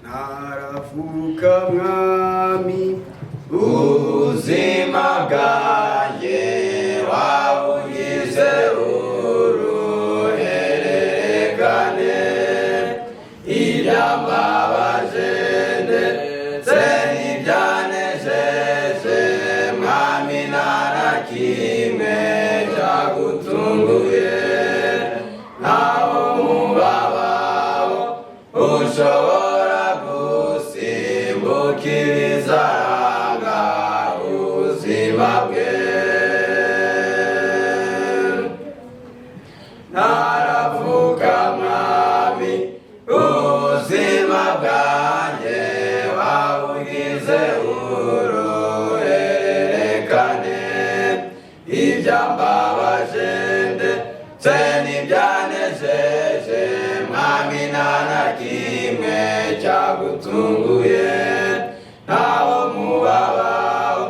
ntaravuka mwami ubuzima bwanjye wabugize uruhererekane ibyambabaje ndetse n'ibyanejeje mwami nta na kimwe cyagutunguye ntaho mubabaho ushobora gusimbuka ibizaranga ubuzima bwe ntaravuka mwami ubuzima bwanjye wabugize uruhererekane ibyambabaje ndetse n'ibyanejeje mwami nta na kimwe cyagutunguye ntaho mubabaho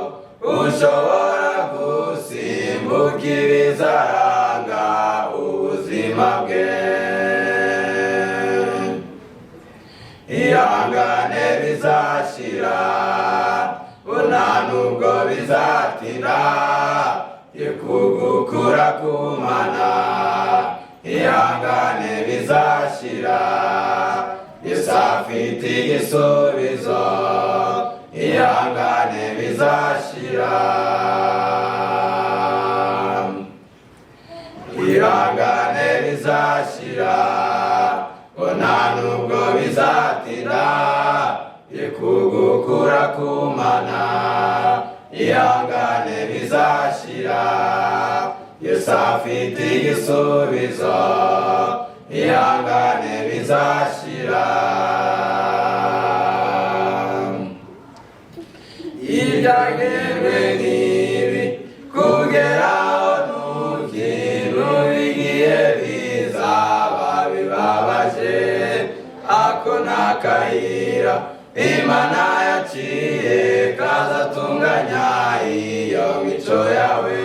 ushobora gusimbuka ibizaranga ubuzima bwe ihangane bizashira nta nubwo bizatinda kugukura kumana ihangane bizashira Yesu afite igisubizo ihangane bizashira ihangane bizashira nta nubwo bizatinda kugukura kumana ihangane bizashira Yesu afite igisubizo ihangane bizashira ibyagenwe n'ibi kugeraho ntukintu bigiye bizaba bibabaje ako n'akayira Imana yaciye kazatunganya iyo mico yawe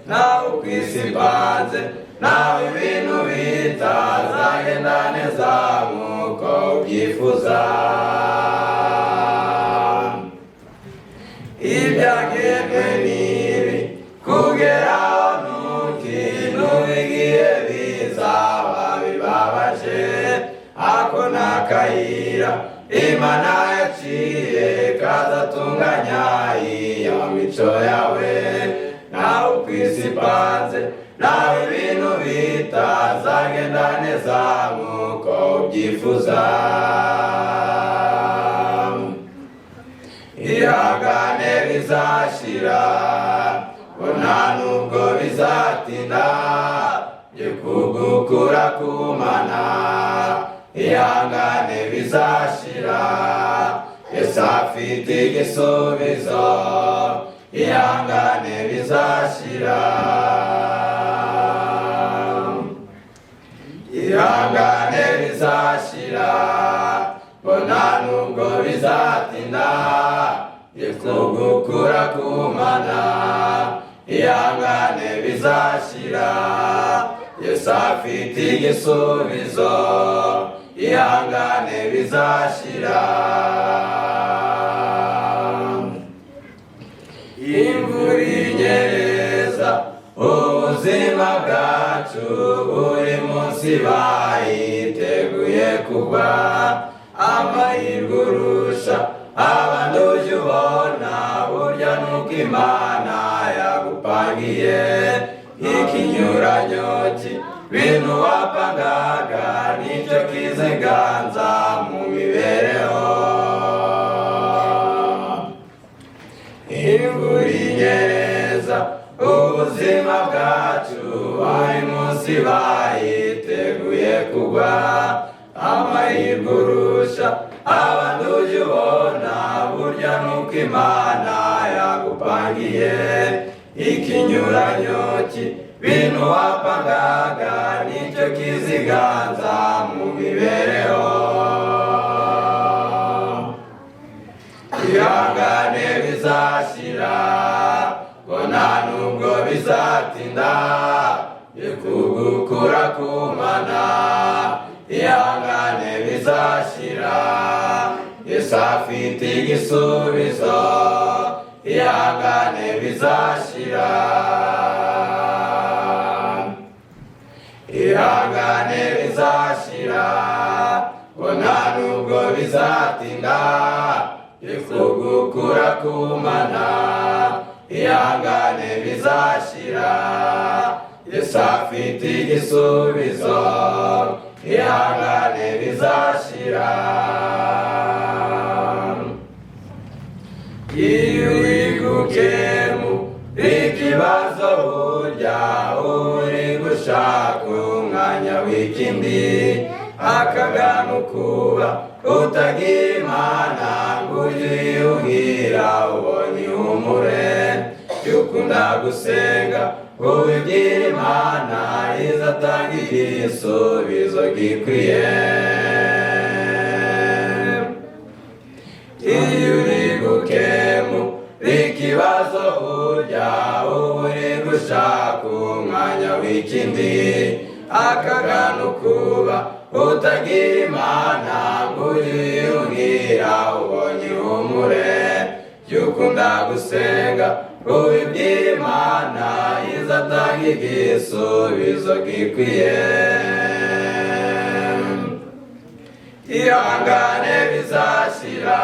nawe ukwisi mbanze nawe ibintu bitazagenda neza nk'uko ubyifuza ibyagenwe n'ibi kugeraho ntukintu bigiye bizaba bibabaje ako n'akayira Imana yaciye kazatunganya iyo mico yawe nawe ukwisi mbanze nawe ibintu bitazagenda neza nk'uko ubyifuza ihangane bizashira nta nubwo bizatinda kugukura kumana ihangane bizashira Yesu afite igisubizo ihangane bizashira ihangane bizashira nta nubwo bizatinda kugukura kumana ihangane bizashira Yesu afite igisubizo ihangane bizashira imvura inyereza ubuzima bwacu buri munsi bayiteguye kugwa amahirwe urusha abandi ujya ubona burya nuko Imana yagupangiye ikinyuranyo bintu wapangaga nicyo kiziganza mu mibereho imvura inyereza ubuzima bwacu buri munsi bayiteguye kugwa amahirwe urusha abandi ujya ubona burya nuko Imana yagupangiye ikinyuranyo bintu wapangaga nicyo kiziganza mu mibereho ihangane bizashira nta nubwo bizatinda kugukura kumana ihangane bizashira Yesu afite igisubizo, ihangane bizashira, ihangane bizashira, bona nubwo bizatinda, ikugukura kumana, ihangane bizashira, Yesu afite igisubizo, ihangane bizashira. Iyo wigukemu ikibazo burya uri gushaka umwanya w'ikindi, akagano kuba utagira Imana ngo ujye uyuhira ubonye ihumure ry'ukunda gusenga, ngo wibwire Imana izatanga igisubizo gikwiye. Iyo uri gukemu ikibazo burya uri gushaka umwanya w'ikindi, akagano kuba utagira Imana ngo ujye uyuhira ubonye ihumure ry'ukunda gusenga, ngo wibwire Imana izatanga igisubizo gikwiye. Ihangane bizashira,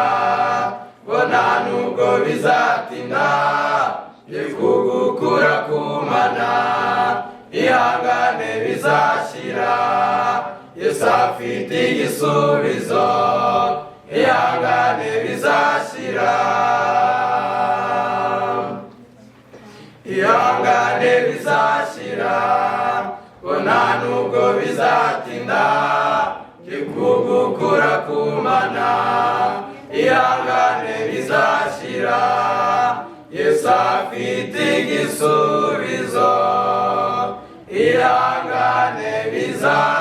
bona nubwo bizatinda, ikugukura kumana, ihangane bizashira, Yesu afite igisubizo, ihangane bizashira, ihangane bizashira, bona nubwo bizatinda, ikugukura kumana, ihangane bizashira, Yesu afite igisubizo, ihangane bizashira.